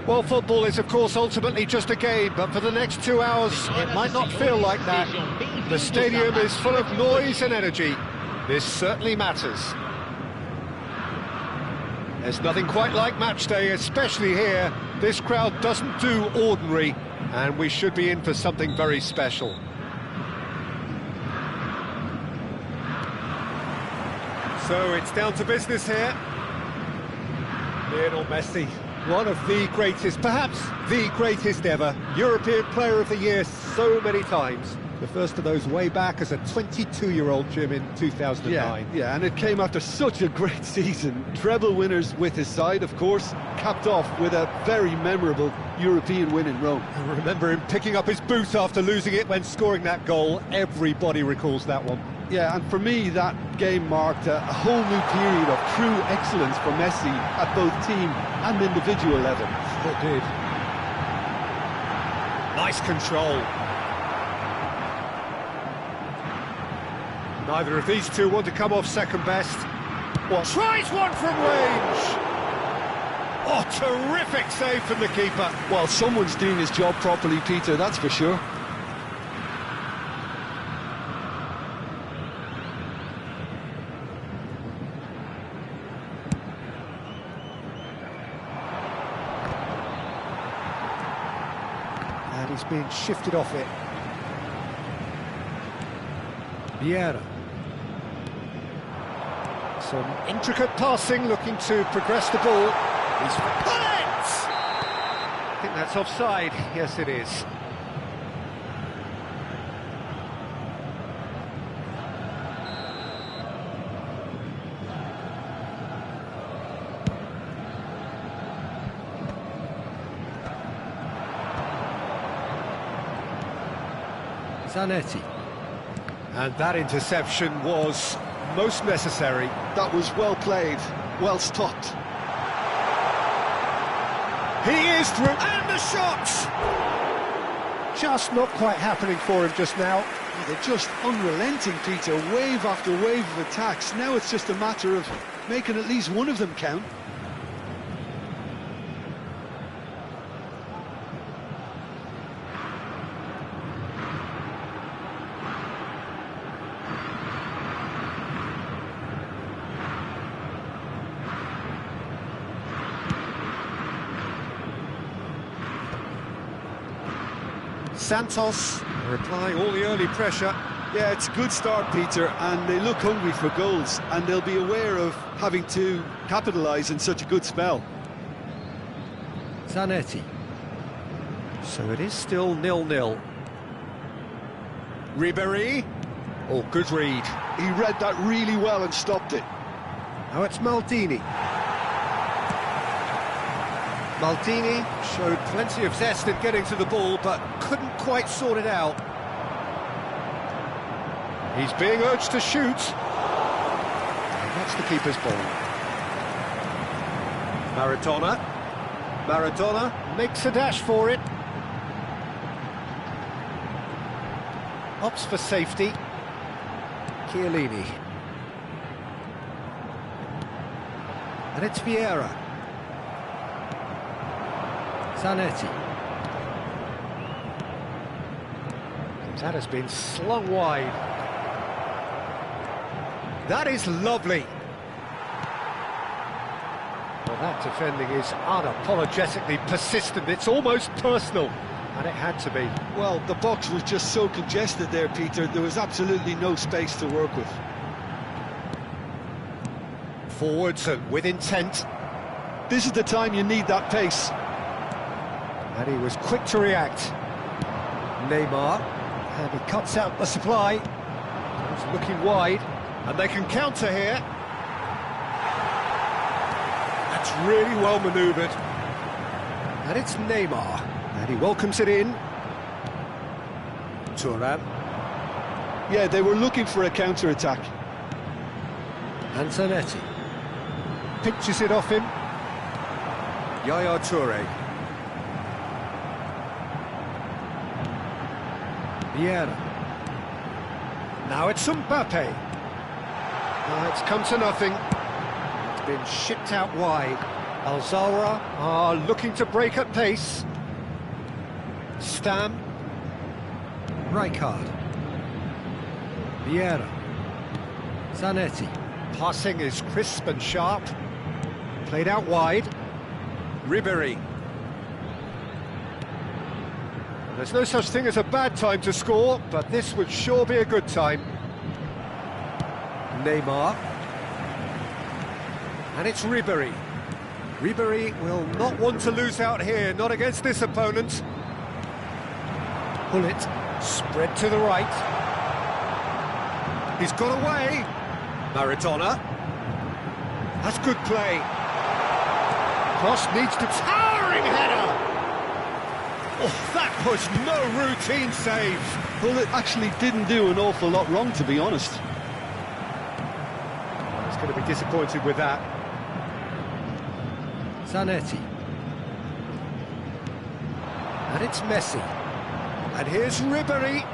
Well, football is, of course, ultimately just a game, but for the next 2 hours, it might not feel like that. The stadium is full of noise and energy. This certainly matters. There's nothing quite like match day, especially here. This crowd doesn't do ordinary, and we should be in for something very special. So it's down to business here. Lionel Messi, one of the greatest, perhaps the greatest ever, European Player of the Year so many times. The first of those way back as a 22-year-old, Jim, in 2009. Yeah, and it came after such a great season. Treble winners with his side, of course, capped off with a very memorable European win in Rome. I remember him picking up his boot after losing it when scoring that goal. Everybody recalls that one. Yeah, and for me, that game marked a whole new period of true excellence for Messi at both team and individual level. It did. Nice control. Neither of these two want to come off second best. What? Tries one from range! Oh, terrific save from the keeper. Well, someone's doing his job properly, Peter, that's for sure. And he's being shifted off it. Vieira. Some intricate passing, looking to progress the ball. He's pull it! I think that's offside. Yes, it is. Zanetti. And that interception was most necessary. That was well played, well stopped. He is through, and the shots! Just not quite happening for him just now. They're just unrelenting, Peter, wave after wave of attacks. Now it's just a matter of making at least one of them count. Santos applying all the early pressure. Yeah, it's a good start, Peter, and they look hungry for goals, and they'll be aware of having to capitalise in such a good spell. Zanetti. So it is still 0-0. Ribéry. Oh, good read. He read that really well and stopped it. Now it's Maldini. Maldini showed plenty of zest in getting to the ball, but couldn't quite sort it out. He's being urged to shoot. And that's the keeper's ball. Maradona. Maradona makes a dash for it. Opts for safety. Chiellini. And it's Vieira. Zanetti. That has been slung wide. That is lovely. Well, that defending is unapologetically persistent. It's almost personal, and it had to be. Well, the box was just so congested there, Peter. There was absolutely no space to work with. Forwards and with intent. This is the time you need that pace. And he was quick to react. Neymar, and he cuts out the supply. He's looking wide, and they can counter here. That's really well manoeuvred. And it's Neymar, and he welcomes it in. Thuram. Yeah, they were looking for a counter-attack. And Zanetti. Pinches it off him. Yaya Toure. Vieira. Now it's Mbappe. It's come to nothing. It's been shipped out wide. Alzahra are looking to break at pace. Stam. Rijkaard. Vieira. Zanetti. Passing is crisp and sharp. Played out wide. Ribéry. There's no such thing as a bad time to score, but this would sure be a good time. Neymar. And it's Ribéry. Ribéry will not want to lose out here, not against this opponent. Pull it, spread to the right. He's got away. Maradona. That's good play. Cross needs to... Towering header! Oh, that was no routine save. Well, it actually didn't do an awful lot wrong, to be honest. He's going to be disappointed with that. Zanetti. And it's Messi. And here's Ribéry.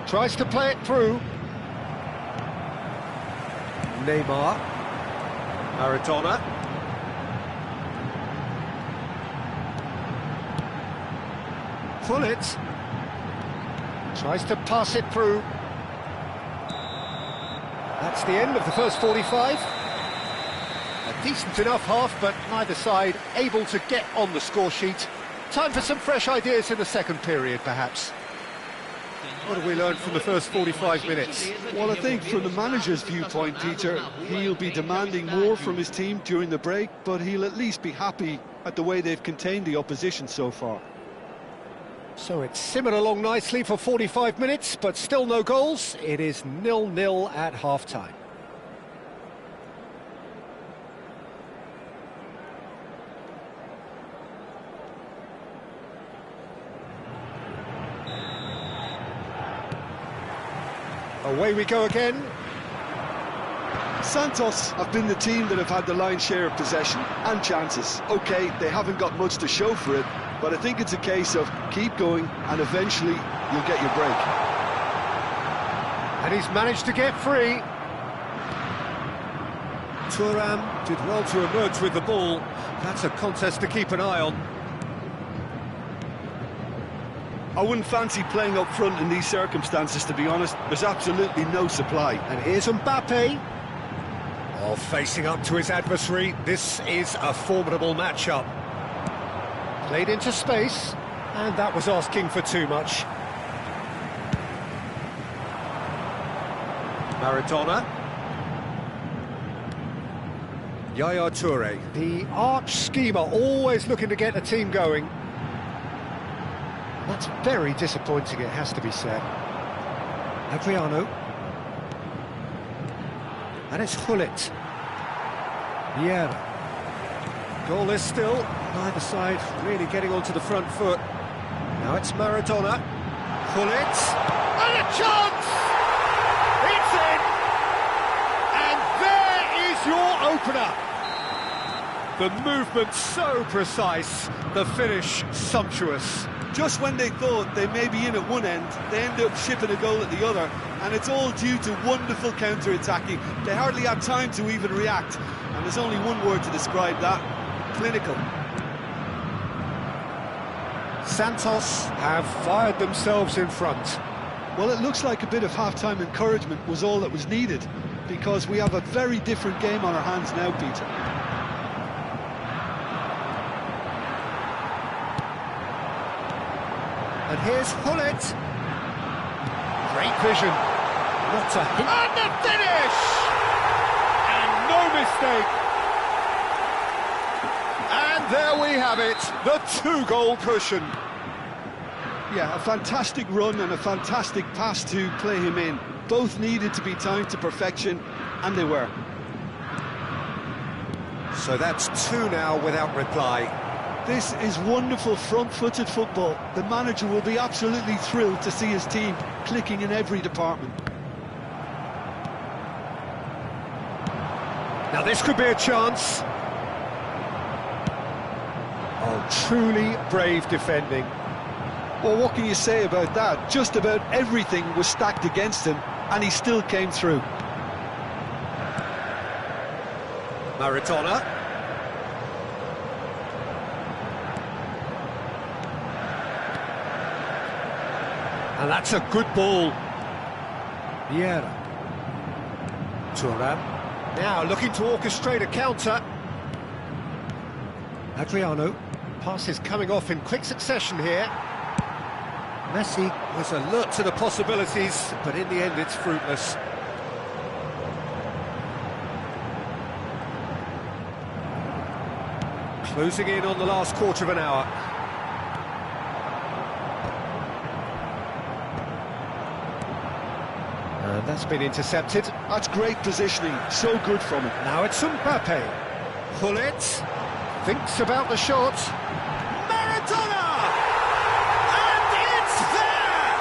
Tries to play it through. Neymar. Maradona. Pull it. Tries to pass it through. That's the end of the first 45. A decent enough half, but neither side able to get on the score sheet. Time for some fresh ideas in the second period, perhaps. What have we learned from the first 45 minutes? Well, I think from the manager's viewpoint, Peter, he'll be demanding more from his team during the break, but he'll at least be happy at the way they've contained the opposition so far. So it's simmered along nicely for 45 minutes, but still no goals. It is 0-0 at half-time. Away we go again. Santos have been the team that have had the lion's share of possession and chances. OK, they haven't got much to show for it, but I think it's a case of keep going and eventually you'll get your break. And he's managed to get free. Thuram did well to emerge with the ball. That's a contest to keep an eye on. I wouldn't fancy playing up front in these circumstances, to be honest. There's absolutely no supply. And here's Mbappe. Oh, facing up to his adversary. This is a formidable matchup. Played into space, And that was asking for too much. Maradona. Yaya Toure. The arch schemer, always looking to get the team going. That's very disappointing, it has to be said. Adriano. And it's Gullit. Vieira. Goalless still. Neither side really getting onto the front foot. Now it's Maradona. Gullit. And a chance! It's in! And there is your opener. The movement so precise, the finish sumptuous. Just when they thought they may be in at one end, they end up shipping a goal at the other, and it's all due to wonderful counter-attacking. They hardly had time to even react, and there's only one word to describe that: clinical. Santos have fired themselves in front. Well, it looks like a bit of half-time encouragement was all that was needed, because we have a very different game on our hands now, Peter. And here's Gullit. Great vision. What a hit. And the finish! And no mistake. And there we have it, the two-goal cushion. Yeah, a fantastic run and a fantastic pass to play him in. Both needed to be timed to perfection, and they were. So that's two now without reply. This is wonderful front-footed football. The manager will be absolutely thrilled to see his team clicking in every department. Now this could be a chance. Oh, truly brave defending. Well, what can you say about that? Just about everything was stacked against him, and he still came through. Maradona. And that's a good ball. Vieira. Thuram. Now looking to orchestrate a counter. Adriano. Passes coming off in quick succession here. Messi was alert to the possibilities, but in the end it's fruitless. Closing in on the last quarter of an hour. And that's been intercepted. That's great positioning, so good from him. Now it's Mbappe. Gullit thinks about the shot. Maradona! And it's there!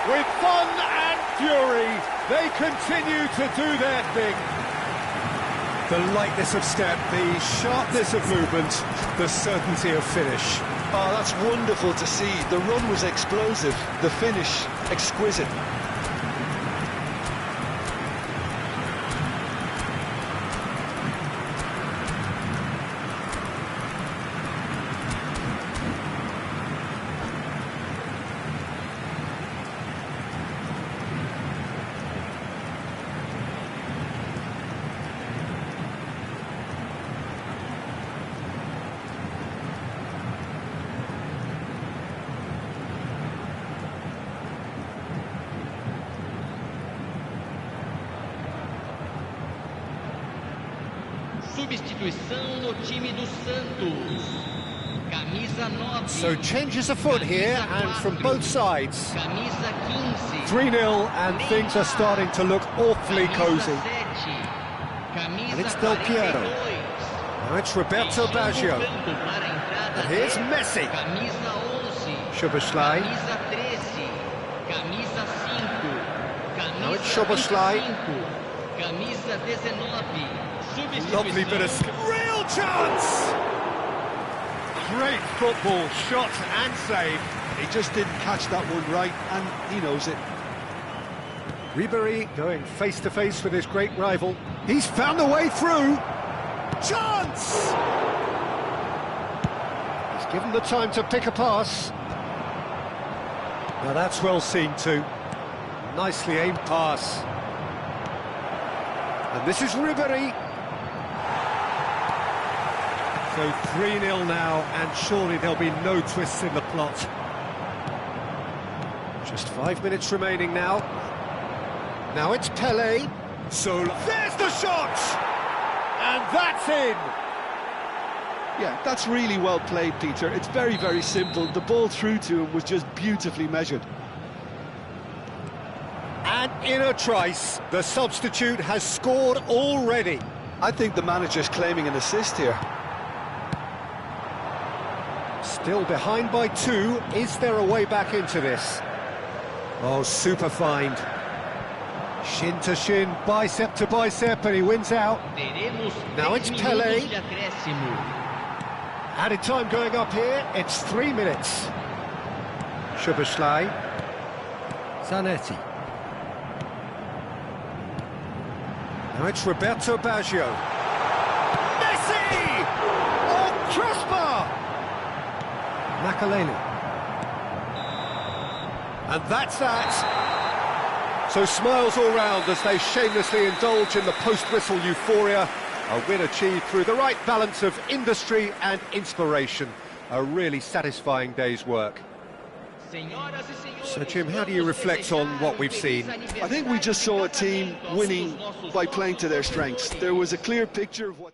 With fun and fury, they continue to do their thing. The lightness of step, the sharpness of movement, the certainty of finish. Oh, that's wonderful to see. The run was explosive, the finish exquisite. Substituição no time do Santos. Camisa 9. So changes afoot here, and from both sides. Camisa 15. 3-0, and things are starting to look awfully cosy. And it's Del Piero. Now it's Roberto Baggio. And here's Messi. Camisa 11. Szoboszlai. Camisa 13. Camisa 5. Now it's Szoboszlai. Camisa 19. Lovely bit of real chance! Great football, shot and save. He just didn't catch that one right, and he knows it. Ribéry going face-to-face with his great rival. He's found a way through. Chance! He's given the time to pick a pass. Now that's well seen too. Nicely aimed pass. And this is Ribéry. So 3-0 now, and surely there'll be no twists in the plot. Just 5 minutes remaining now. Now it's Pele. So there's the shot! And that's in! Yeah, that's really well played, Peter. It's very, very simple. The ball through to him was just beautifully measured. And in a trice, the substitute has scored already. I think the manager's claiming an assist here. Still behind by 2. Is there a way back into this? Oh, super find. Shin to shin, bicep to bicep, and he wins out. Now it's Pele. Added time going up here, it's 3 minutes. Szoboszlai. Zanetti. Now it's Roberto Baggio. Messi! Oh, crossbar! Makaleli. And that's that. So smiles all round as they shamelessly indulge in the post-whistle euphoria. A win achieved through the right balance of industry and inspiration. A really satisfying day's work. So, Jim, how do you reflect on what we've seen? I think we just saw a team winning by playing to their strengths. There was a clear picture of what...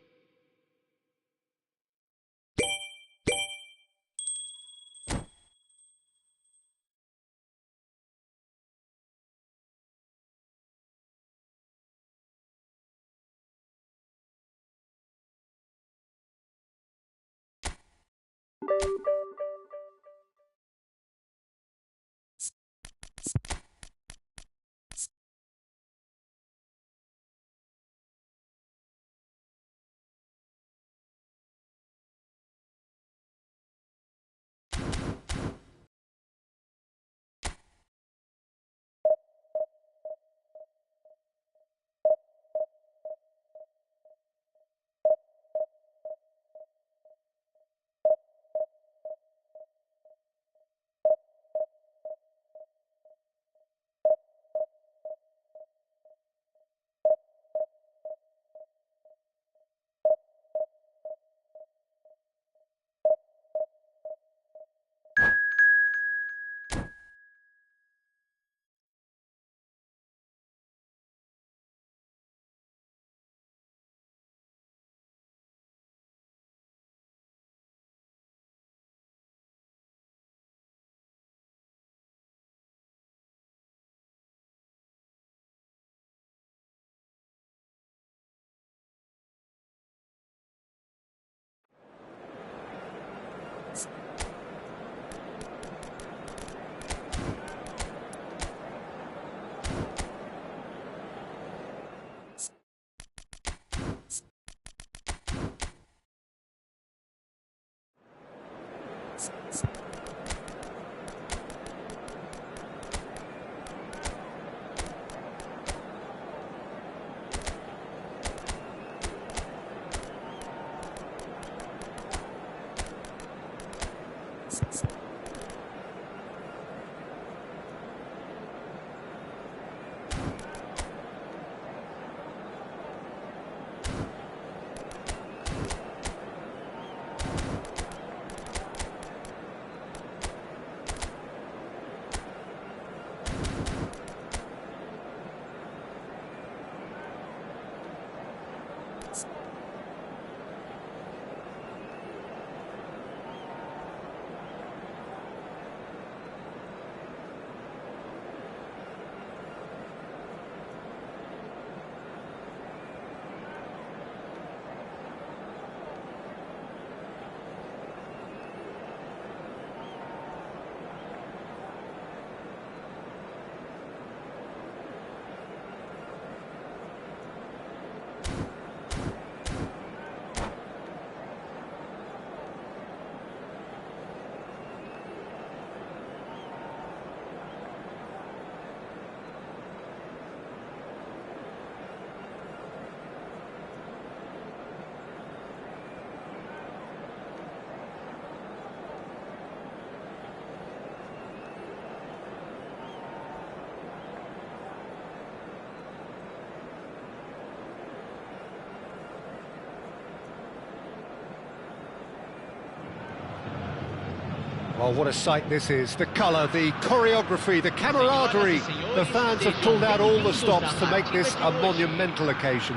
Well, what a sight this is. The colour, the choreography, the camaraderie. The fans have pulled out all the stops to make this a monumental occasion.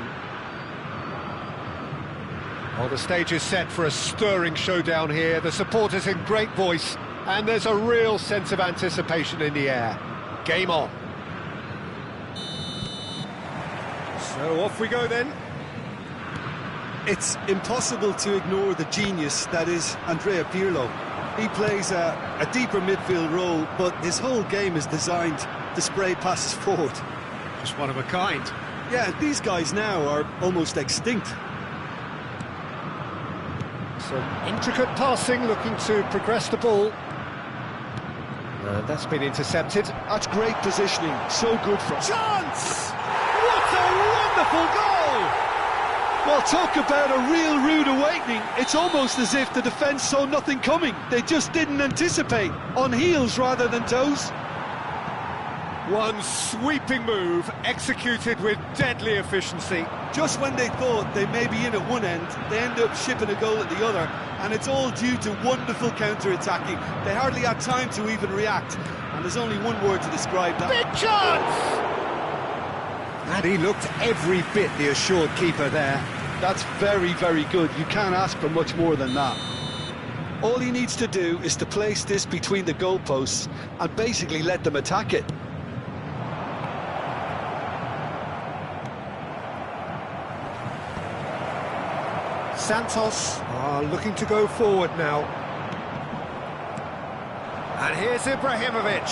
Well, the stage is set for a stirring showdown here. The supporters in great voice, and there's a real sense of anticipation in the air. Game on. So off we go then. It's impossible to ignore the genius that is Andrea Pirlo. He plays a deeper midfield role, but his whole game is designed to spray passes forward. Just one of a kind. Yeah, these guys now are almost extinct. Some intricate passing, looking to progress the ball. And that's been intercepted. That's great positioning, so good for us. Chance! What a wonderful goal! Well, talk about a real rude awakening. It's almost as if the defence saw nothing coming. They just didn't anticipate. On heels rather than toes. One sweeping move, executed with deadly efficiency. Just when they thought they may be in at one end, they end up shipping a goal at the other, and it's all due to wonderful counter-attacking. They hardly had time to even react, and there's only one word to describe that. Big chance! And he looked every bit the assured keeper there. That's very, very good. You can't ask for much more than that. All he needs to do is to place this between the goalposts and basically let them attack it. Santos are looking to go forward now. And here's Ibrahimovic.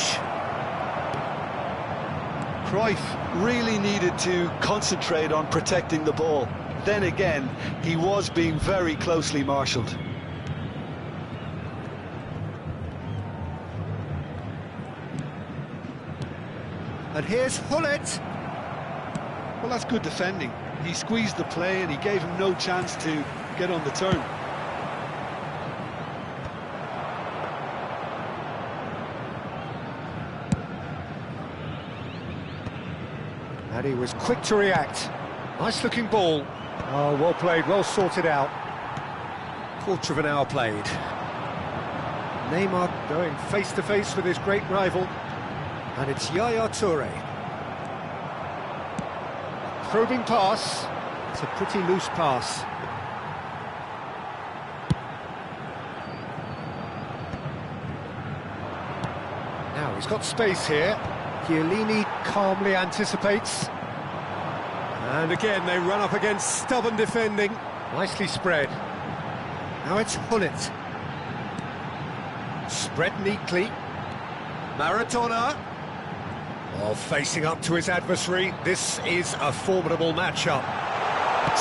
Cruyff really needed to concentrate on protecting the ball. Then again, he was being very closely marshalled. And here's Hullet. Well, that's good defending. He squeezed the play and he gave him no chance to get on the turn. And he was quick to react. Nice looking ball. Oh, well played, well sorted out. Quarter of an hour played. Neymar going face to face with his great rival. And it's Yaya Toure. Probing pass. It's a pretty loose pass. Now he's got space here. Chiellini calmly anticipates. And again they run up against stubborn defending. Nicely spread. Now it's Hullet. Spread neatly. Maradona. While facing up to his adversary, this is a formidable matchup.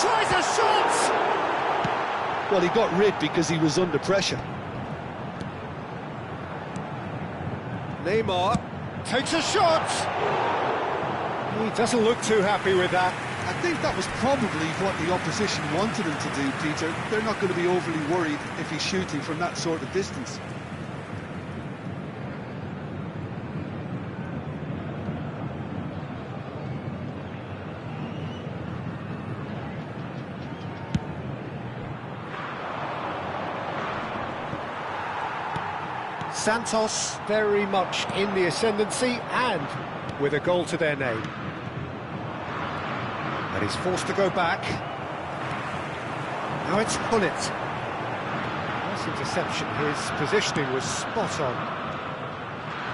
Tries a shot! Well, he got rid because he was under pressure. Neymar takes a shot! He doesn't look too happy with that. I think that was probably what the opposition wanted him to do, Peter. They're not going to be overly worried if he's shooting from that sort of distance. Santos very much in the ascendancy and with a goal to their name. And he's forced to go back. Now it's Hullet. Nice interception, his positioning was spot on.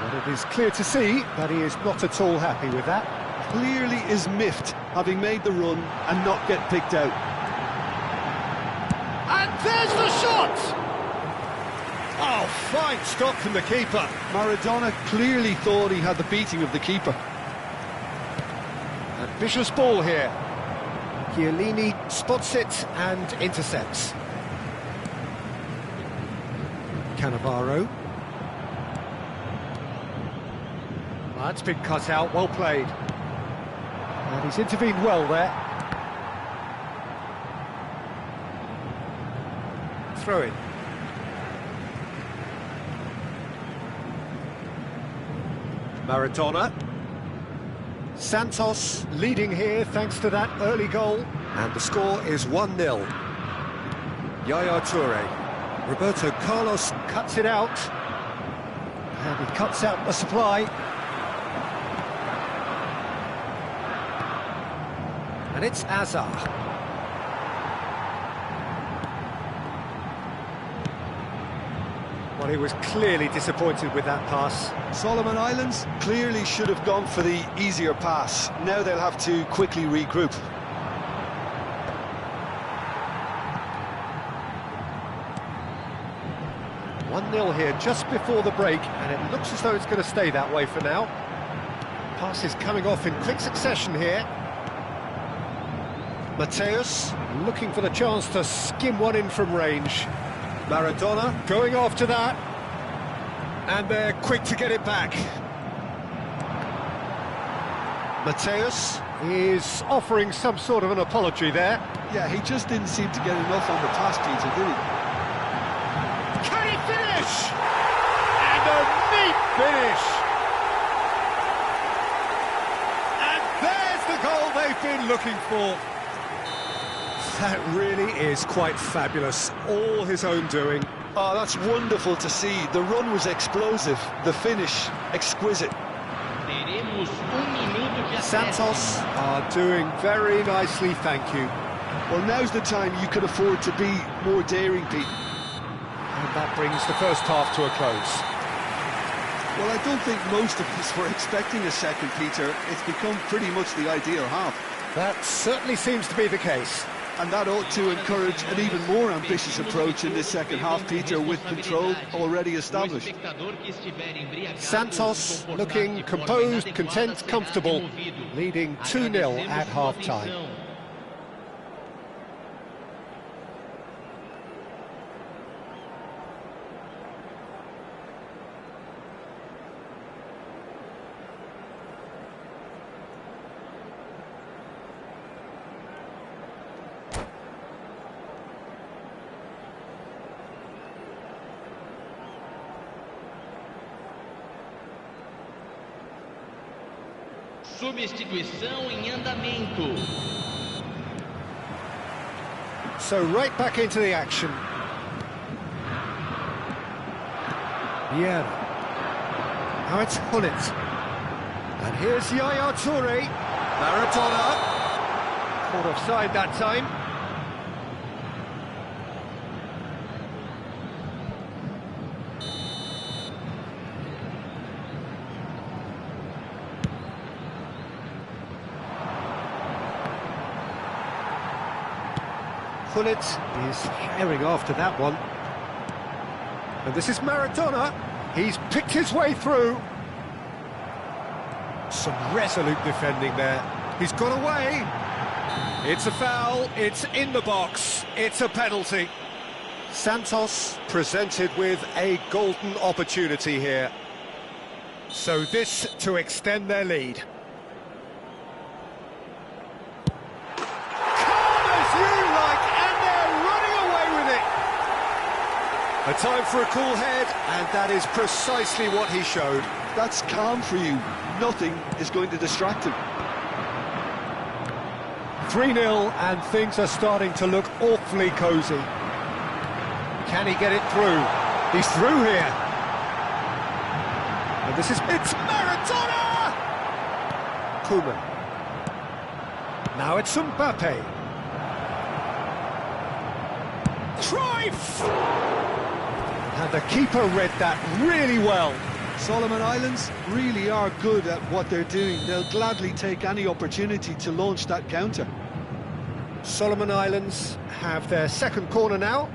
And it is clear to see that he is not at all happy with that. Clearly is miffed, having made the run and not get picked out. And there's the shot! Oh, fine stop from the keeper. Maradona clearly thought he had the beating of the keeper. Ambitious ball here. Chiellini spots it and intercepts. Cannavaro. That's been cut out, well played. And he's intervened well there. Throw in. Maradona. Santos leading here thanks to that early goal. And the score is 1-0. Yaya Toure. Roberto Carlos cuts it out. He cuts out the supply. And it's Azar. Well, he was clearly disappointed with that pass. Solomon Islands clearly should have gone for the easier pass. Now they'll have to quickly regroup. One 0 here just before the break, and it looks as though it's going to stay that way for now. Passes coming off in quick succession here. Mateus looking for the chance to skim one in from range. Maradona going after that, and they're quick to get it back. Mateus is offering some sort of an apology there. Yeah, he just didn't seem to get enough on the pass, Peter, did he? Can he finish? And a neat finish! And there's the goal they've been looking for. That really is quite fabulous, all his own doing. Oh, that's wonderful to see. The run was explosive, the finish exquisite. Santos are doing very nicely, thank you. Well, now's the time you can afford to be more daring, Pete. And that brings the first half to a close. Well, I don't think most of us were expecting a second, Peter. It's become pretty much the ideal half. That certainly seems to be the case. And that ought to encourage an even more ambitious approach in this second half, Peter, with control already established. Santos looking composed, content, comfortable, leading 2-0 at half-time. Substituição em andamento. So right back into the action. Yeah. Now it's Gullit. And here's Yaya Toure. Maradona. Caught offside that time. Gullit is herring after that one. And this is Maradona. He's picked his way through. Some resolute defending there. He's got away. It's a foul. It's in the box. It's a penalty. Santos presented with a golden opportunity here. So this to extend their lead. A time for a cool head, and that is precisely what he showed. That's calm for you. Nothing is going to distract him. 3-0, and things are starting to look awfully cosy. Can he get it through? He's through here. And this is... It's Maradona! Koeman. Now it's Mbappe. Cruyff! And the keeper read that really well. Solomon Islands really are good at what they're doing. They'll gladly take any opportunity to launch that counter. Solomon Islands have their second corner now.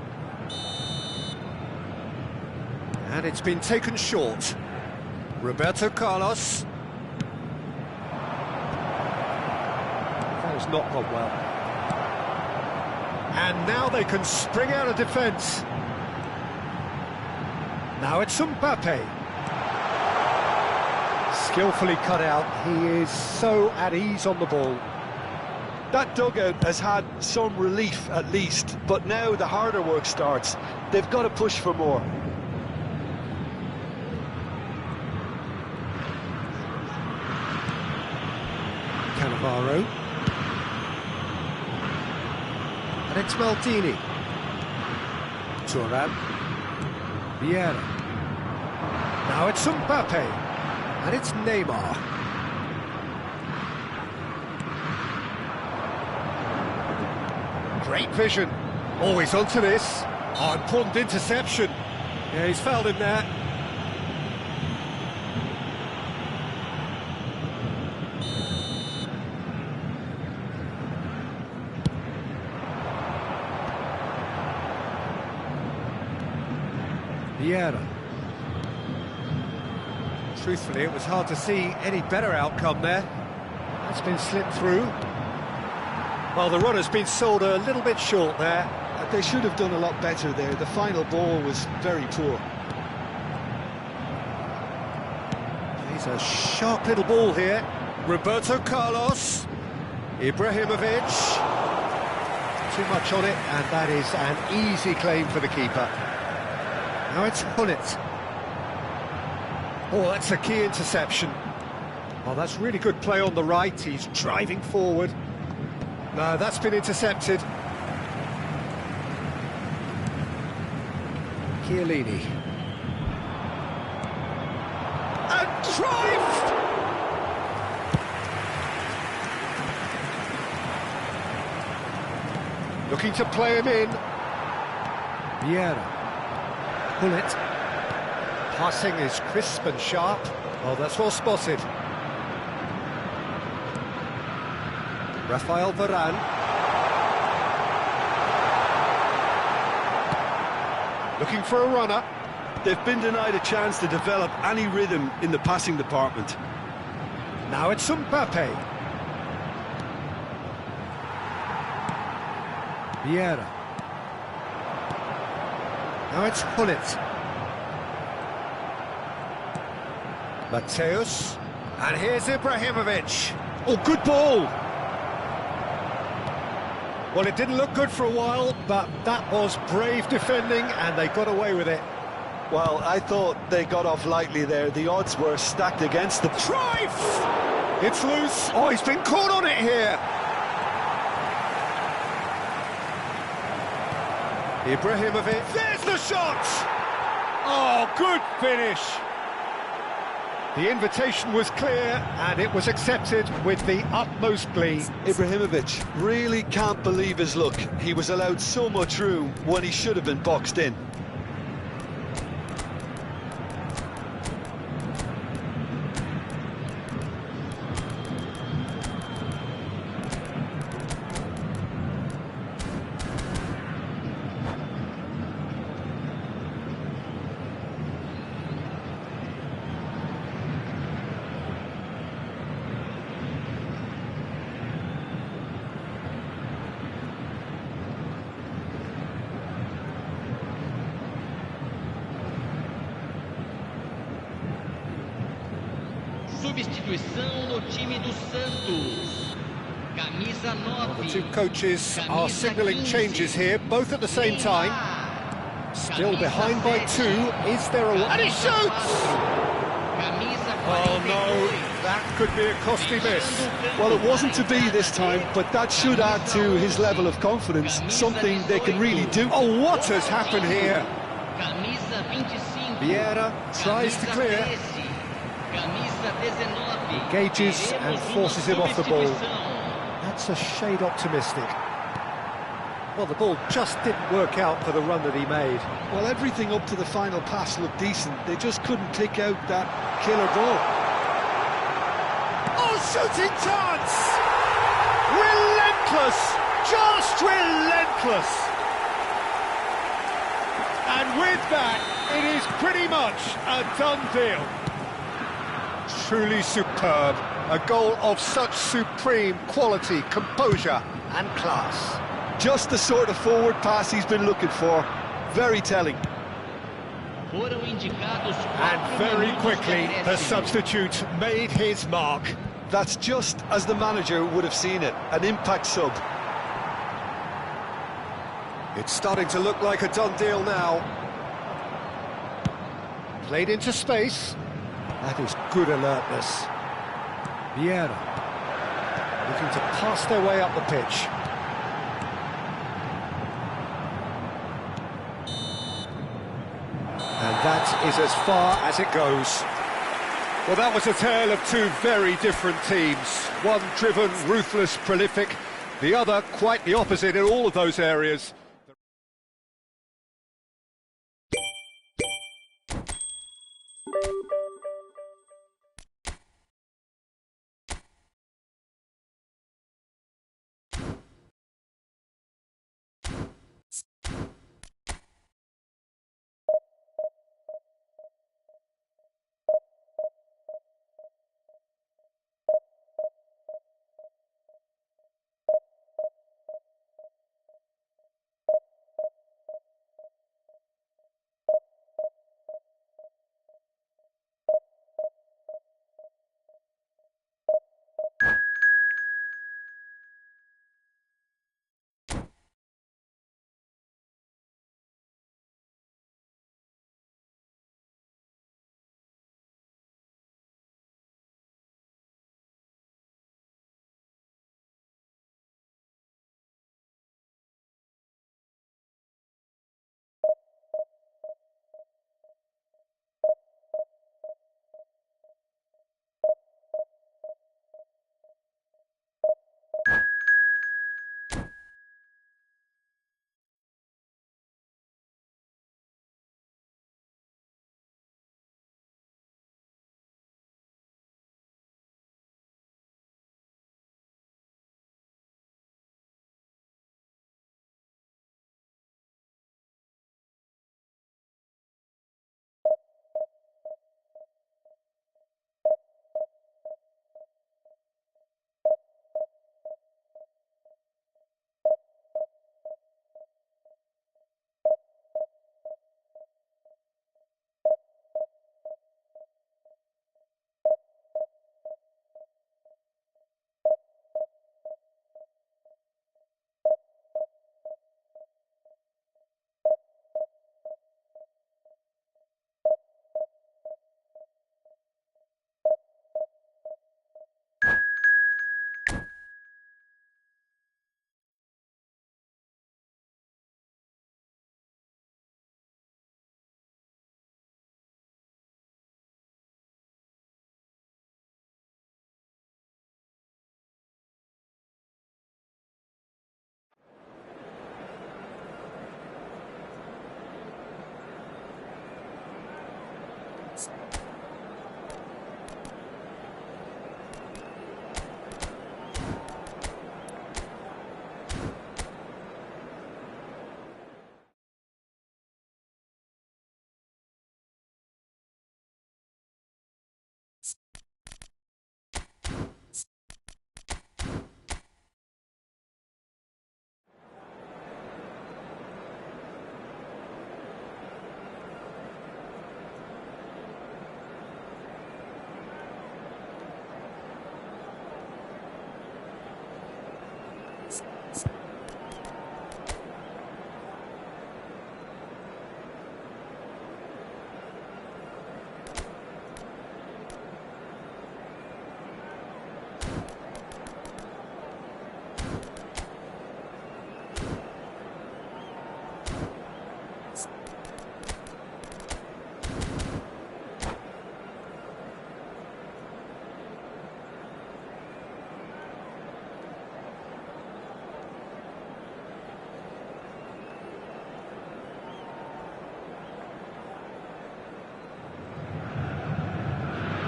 And it's been taken short. Roberto Carlos. That has not gone well. And now they can spring out of defence. Now it's Mbappe. Skillfully cut out. He is so at ease on the ball. That dugout has had some relief at least, but now the harder work starts. They've got to push for more. Cannavaro. And it's Maldini. Thuram. Vieira. Now it's Mbappe, and it's Neymar. Great vision. Always onto this. Oh, important interception. Yeah, he's fouled him there. Vieira. Truthfully, it was hard to see any better outcome there. That's been slipped through. Well, the run has been sold a little bit short there. They should have done a lot better there. The final ball was very poor. He's a sharp little ball here. Roberto Carlos. Ibrahimovic. Too much on it, and that is an easy claim for the keeper. Now it's Hullet. Oh, that's a key interception. Oh, that's really good play on the right. He's driving forward. No, that's been intercepted. Chiellini. And Cruyff! Looking to play him in. Vieira. Hullet. Passing is crisp and sharp. Oh, that's well spotted. Rafael Varane. Looking for a runner. They've been denied a chance to develop any rhythm in the passing department. Now it's Mbappe. Vieira. Now it's Hullet. Mateus. And here's Ibrahimovic. Oh, good ball. Well, it didn't look good for a while, but that was brave defending, and they got away with it. Well, I thought they got off lightly there. The odds were stacked against them. Cruyff! It's loose. Oh, he's been caught on it here. Ibrahimovic. There's the shot! Oh, good finish. The invitation was clear, and it was accepted with the utmost glee. Ibrahimovic really can't believe his luck. He was allowed so much room when he should have been boxed in. Substituição no time do Santos. Camisa 9. The two coaches are signalling changes here, both at the same time. Still behind by 2. Is there a... And he shoots! Oh no, that could be a costly miss. Well, it wasn't to be this time, but that should add to his level of confidence, something they can really do. Oh, what has happened here? Vieira tries to clear. Engages and forces him off the ball. That's a shade optimistic. Well, the ball just didn't work out for the run that he made. Well, everything up to the final pass looked decent. They just couldn't pick out that killer ball. Oh, shooting chance! Relentless! Just relentless! And with that, it is pretty much a done deal. Truly superb. A goal of such supreme quality, composure and class. Just the sort of forward pass he's been looking for. Very telling. And very quickly, the substitute made his mark. That's just as the manager would have seen it, an impact sub. It's starting to look like a done deal now. Played into space. That is good alertness. Vieira looking to pass their way up the pitch. And that is as far as it goes. Well, that was a tale of two very different teams. One driven, ruthless, prolific. The other quite the opposite in all of those areas.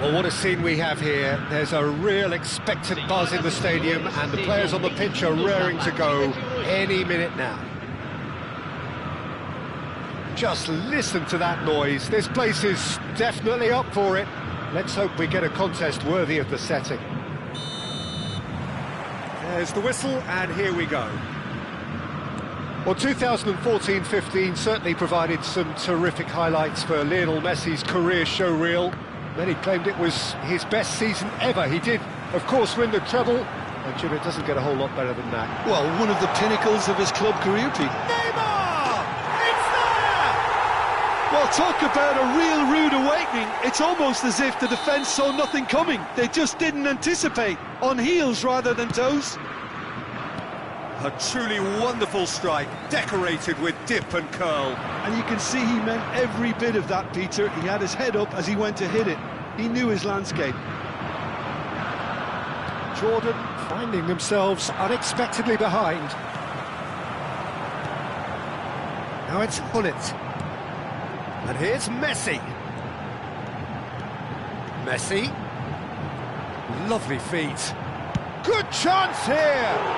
Well, what a scene we have here. There's a real expectant buzz in the stadium, and the players on the pitch are raring to go any minute now. Just listen to that noise. This place is definitely up for it. Let's hope we get a contest worthy of the setting. There's the whistle, and here we go. Well, 2014-15 certainly provided some terrific highlights for Lionel Messi's career showreel. Many claimed it was his best season ever. He did, of course, win the treble, and Jim, it doesn't get a whole lot better than that. Well, one of the pinnacles of his club career, Pete. Neymar! It's there! Well, talk about a real rude awakening. It's almost as if the defence saw nothing coming. They just didn't anticipate, on heels rather than toes. A truly wonderful strike, decorated with dip and curl. And you can see he meant every bit of that, Peter. He had his head up as he went to hit it. He knew his landscape. Jordan finding themselves unexpectedly behind. Now it's Gullit. And here's Messi. Messi. Lovely feet. Good chance here!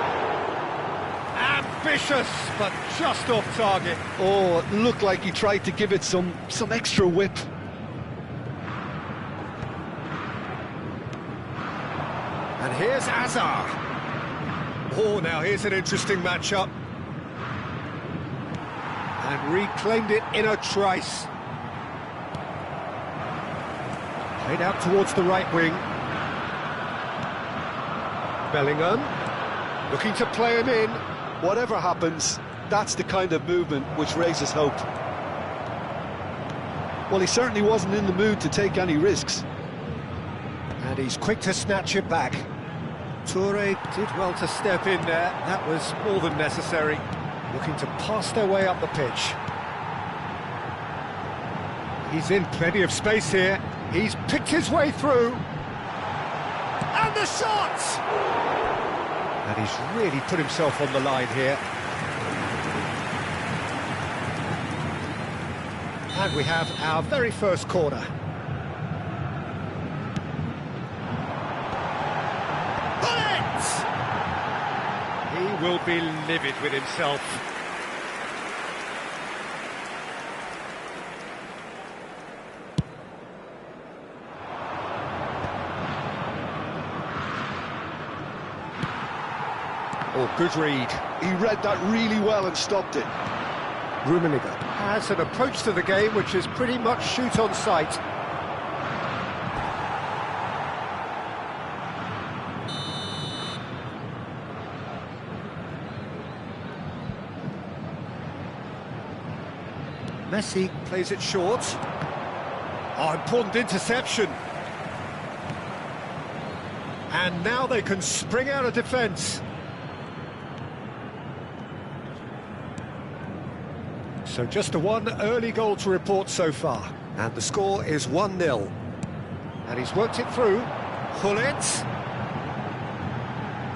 Ambitious, but just off target. Oh, it looked like he tried to give it some extra whip. And here's Hazard. Oh, now here's an interesting matchup. And reclaimed it in a trice. Played out towards the right wing. Bellingham, looking to play him in. Whatever happens, that's the kind of movement which raises hope. Well, he certainly wasn't in the mood to take any risks. And he's quick to snatch it back. Toure did well to step in there. That was more than necessary. Looking to pass their way up the pitch. He's in plenty of space here. He's picked his way through. And the shot! And he's really put himself on the line here. And we have our very first corner. Gullit! He will be livid with himself. Oh, good read. He read that really well and stopped it. Rummenigge has an approach to the game which is pretty much shoot on sight. Messi plays it short. Oh, important interception. And now they can spring out of defence. So just one early goal to report so far. And the score is 1-0. And he's worked it through. Gullit.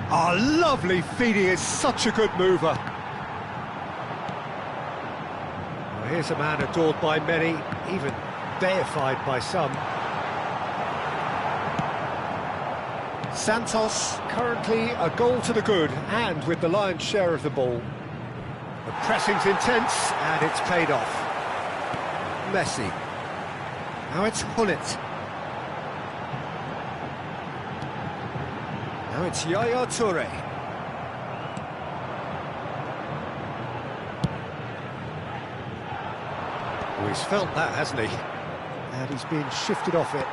Oh, lovely feed. He is such a good mover. Well, here's a man adored by many, even deified by some. Santos, currently a goal to the good, and with the lion's share of the ball. The pressing's intense, and it's paid off. Messi. Now it's Gullit. Now it's Yaya Toure. Oh, he's felt that, hasn't he? And he's been shifted off it.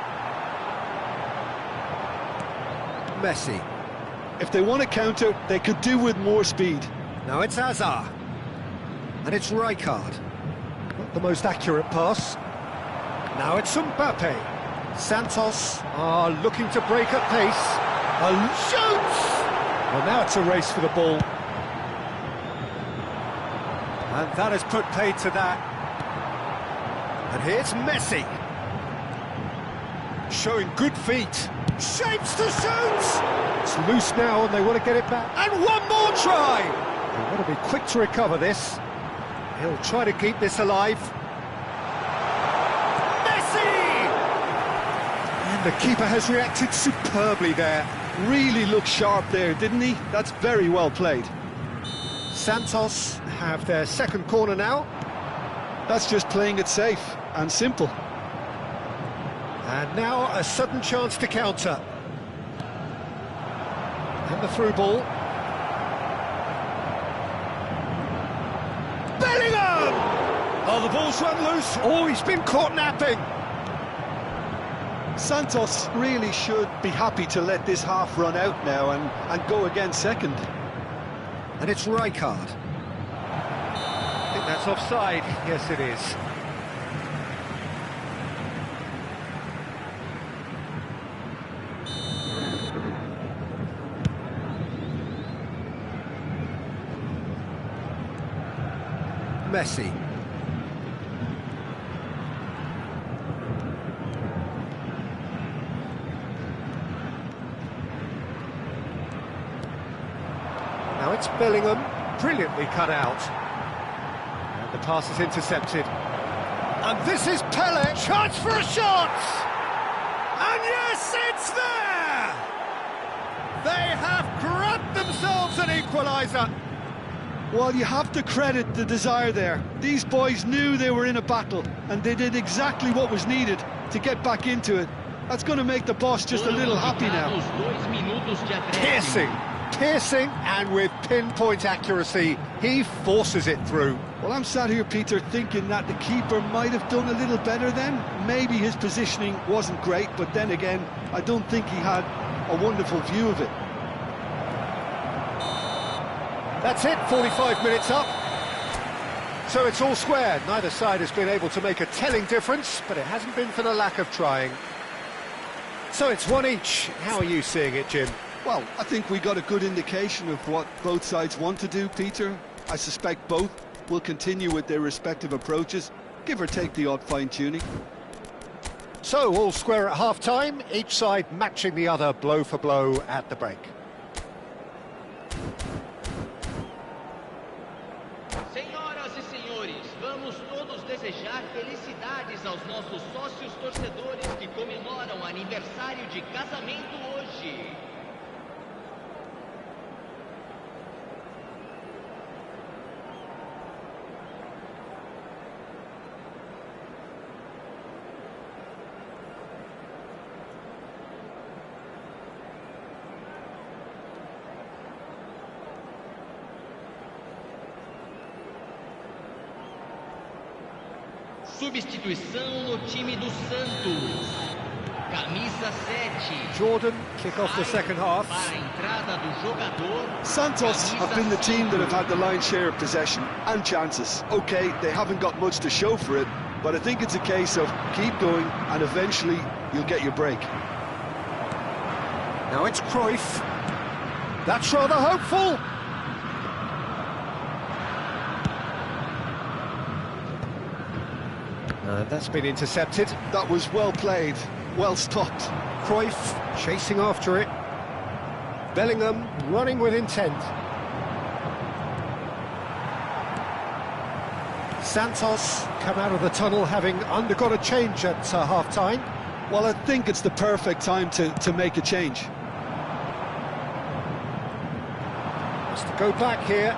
Messi. If they want to counter, they could do with more speed. Now it's Hazard. And it's Rijkaard. Not the most accurate pass. Now it's Mbappe. Santos are looking to break at pace. And shoots! Well, now it's a race for the ball. And that has put paid to that. And here's Messi. Showing good feet. Shapes to shoot! It's loose now and they want to get it back. And one more try! They want to be quick to recover this. He'll try to keep this alive. Messi! And the keeper has reacted superbly there. Really looked sharp there, didn't he? That's very well played. Santos have their second corner now. That's just playing it safe and simple. And now a sudden chance to counter. And the through ball. Bellingham! Oh, the ball's run loose. Oh, he's been caught napping. Santos really should be happy to let this half run out now and go again second. And it's Rijkaard. I think that's offside. Yes, it is. Messi. Now it's Bellingham, brilliantly cut out. And the pass is intercepted. And this is Pele, chance for a shot! And yes, it's there! They have grabbed themselves an equaliser. Well, you have to credit the desire there. These boys knew they were in a battle, and they did exactly what was needed to get back into it. That's going to make the boss just a little happy now. Piercing, and with pinpoint accuracy, he forces it through. Well, I'm sat here, Peter, thinking that the keeper might have done a little better then. Maybe his positioning wasn't great, but then again, I don't think he had a wonderful view of it. That's it, 45 minutes up. So it's all square. Neither side has been able to make a telling difference, but it hasn't been for the lack of trying. So it's one each. How are you seeing it, Jim? Well, I think we got a good indication of what both sides want to do, Peter. I suspect both will continue with their respective approaches, give or take the odd fine-tuning. So all square at half-time, each side matching the other blow for blow at the break. Senhoras e senhores, vamos todos desejar felicidades aos nossos sócios torcedores que comemoram aniversário de casamento hoje. Substituição no time do Santos. Camisa 7. Jordan kick off the second half. Para a entrada do jogador. Santos have been the team that have had the lion's share of possession and chances. Okay, they haven't got much to show for it, but I think it's a case of keep going and eventually you'll get your break. Now it's Cruyff. That's rather hopeful. That's been intercepted. That was well played, well stopped. Cruyff chasing after it. Bellingham running with intent. Santos come out of the tunnel having undergone a change at half-time. Well, I think it's the perfect time to make a change. Has to go back here.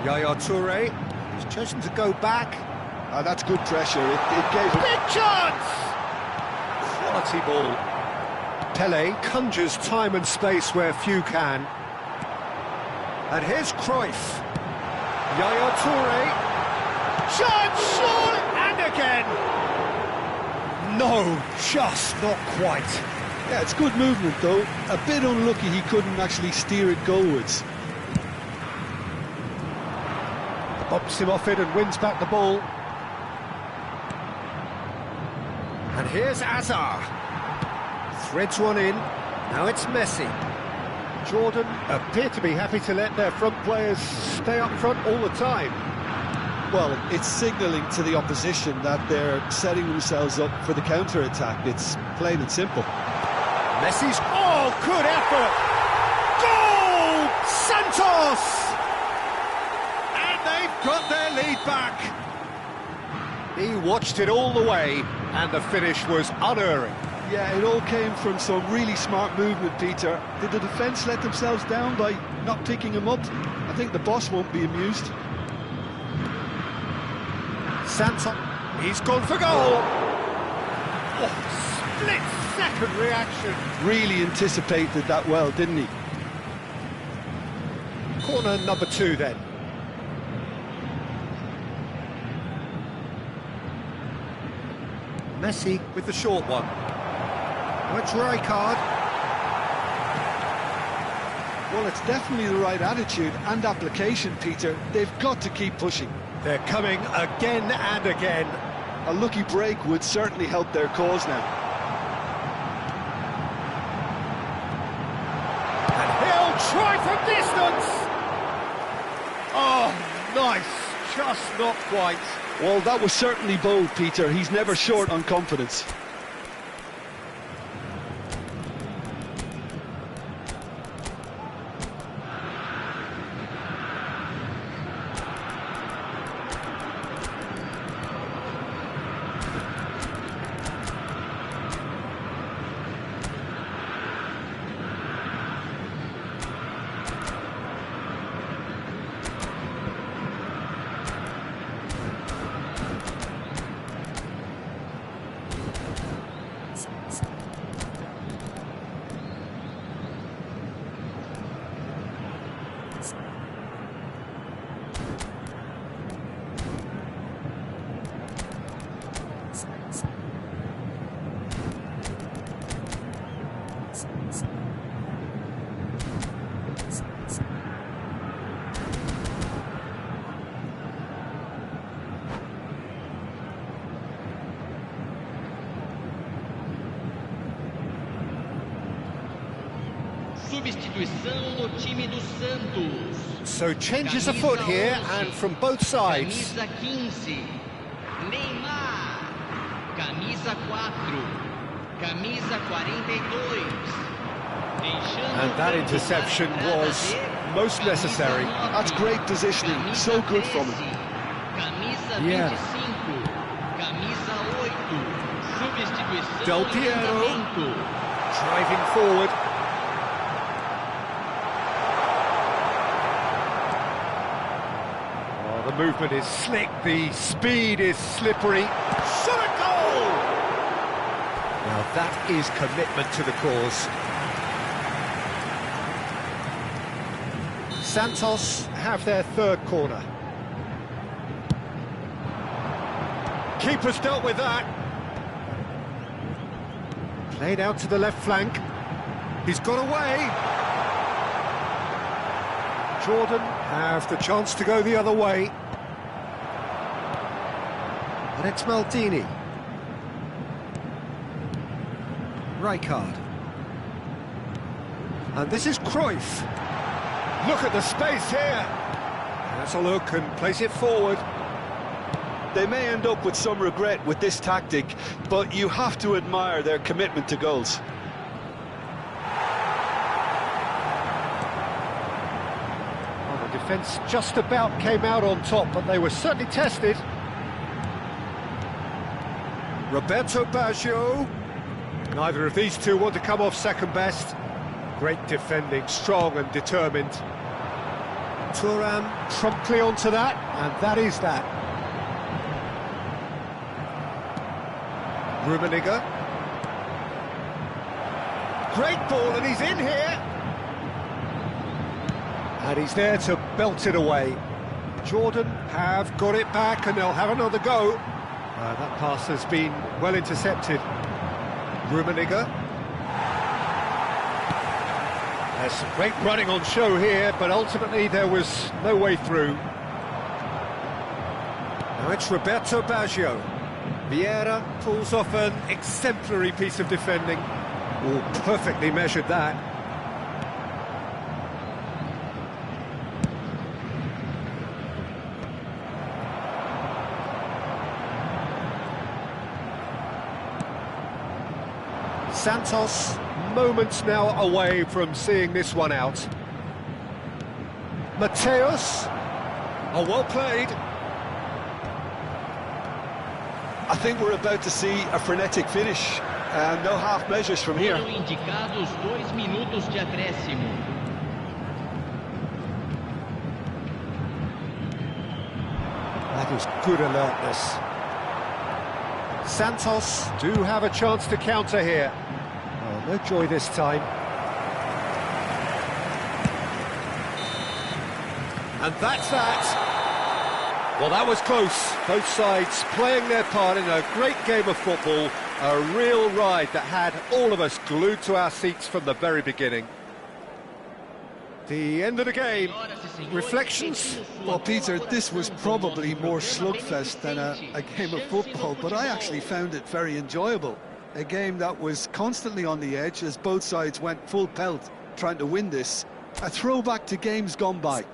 Yaya Toure, he's chosen to go back. That's good pressure. It gave him... Big chance! Quality ball. Pele conjures time and space where few can. And here's Cruyff. Yaya Toure. Chance, shot, and again! No, just not quite. Yeah, it's good movement though. A bit unlucky he couldn't actually steer it goalwards. Bumps him off it and wins back the ball. And here's Azar. Threads one in. Now it's Messi. Jordan appear to be happy to let their front players stay up front all the time. Well, it's signalling to the opposition that they're setting themselves up for the counter-attack. It's plain and simple. Messi's... Oh, good effort! Goal! Santos! And they've got their lead back. He watched it all the way, and the finish was unerring. Yeah, it all came from some really smart movement, Peter. Did the defence let themselves down by not picking him up? I think the boss won't be amused. Santos, he's gone for goal! Oh, split-second reaction. Really anticipated that well, didn't he? Corner number 2 then. Messi with the short one. It's Rijkaard. Well, it's definitely the right attitude and application, Peter. They've got to keep pushing. They're coming again and again. A lucky break would certainly help their cause now. And he'll try from distance. Oh, nice just not quite. Well, that was certainly bold, Peter. He's never short on confidence. Substituição no time do Santos. So changes afoot here, and from both sides. Camisa 15, Neymar. Camisa 4, camisa 42. And that interception was most necessary. That's great positioning, so good from him. Camisa 25, Yeah. camisa 8. Substituição Del no Piero. lançamento. Driving forward. Oh, the movement is slick, the speed is slippery. Shot a goal! Now that is commitment to the cause. Santos have their third corner. Keeper's dealt with that. Played out to the left flank. He's got away. Jordan have the chance to go the other way. And it's Maldini. Rijkaard. And this is Cruyff. Look at the space here. Has a look and plays it forward. They may end up with some regret with this tactic, but you have to admire their commitment to goals. Well, the defence just about came out on top, but they were certainly tested. Roberto Baggio. Neither of these two want to come off second best. Great defending, strong and determined. Thuram promptly onto that, and that is that. Rummenigge. Great ball, and he's in here. And he's there to belt it away. Jordan have got it back, and they'll have another go. That pass has been well intercepted. Rummenigge. There's some great running on show here, but ultimately there was no way through. Now it's Roberto Baggio. Vieira pulls off an exemplary piece of defending. Oh, perfectly measured that. Santos, moments now away from seeing this one out. Mateus. Oh, well played. I think we're about to see a frenetic finish, and no half measures from here. Foram indicados 2 minutos de acréscimo. That is good alertness. Santos do have a chance to counter here. Oh, no joy this time. And that's that. Well, that was close. Both sides playing their part in a great game of football. A real ride that had all of us glued to our seats from the very beginning. The end of the game. Reflections? Well, Peter, this was probably more slugfest than a game of football, but I actually found it very enjoyable. A game that was constantly on the edge as both sides went full pelt trying to win this. A throwback to games gone by.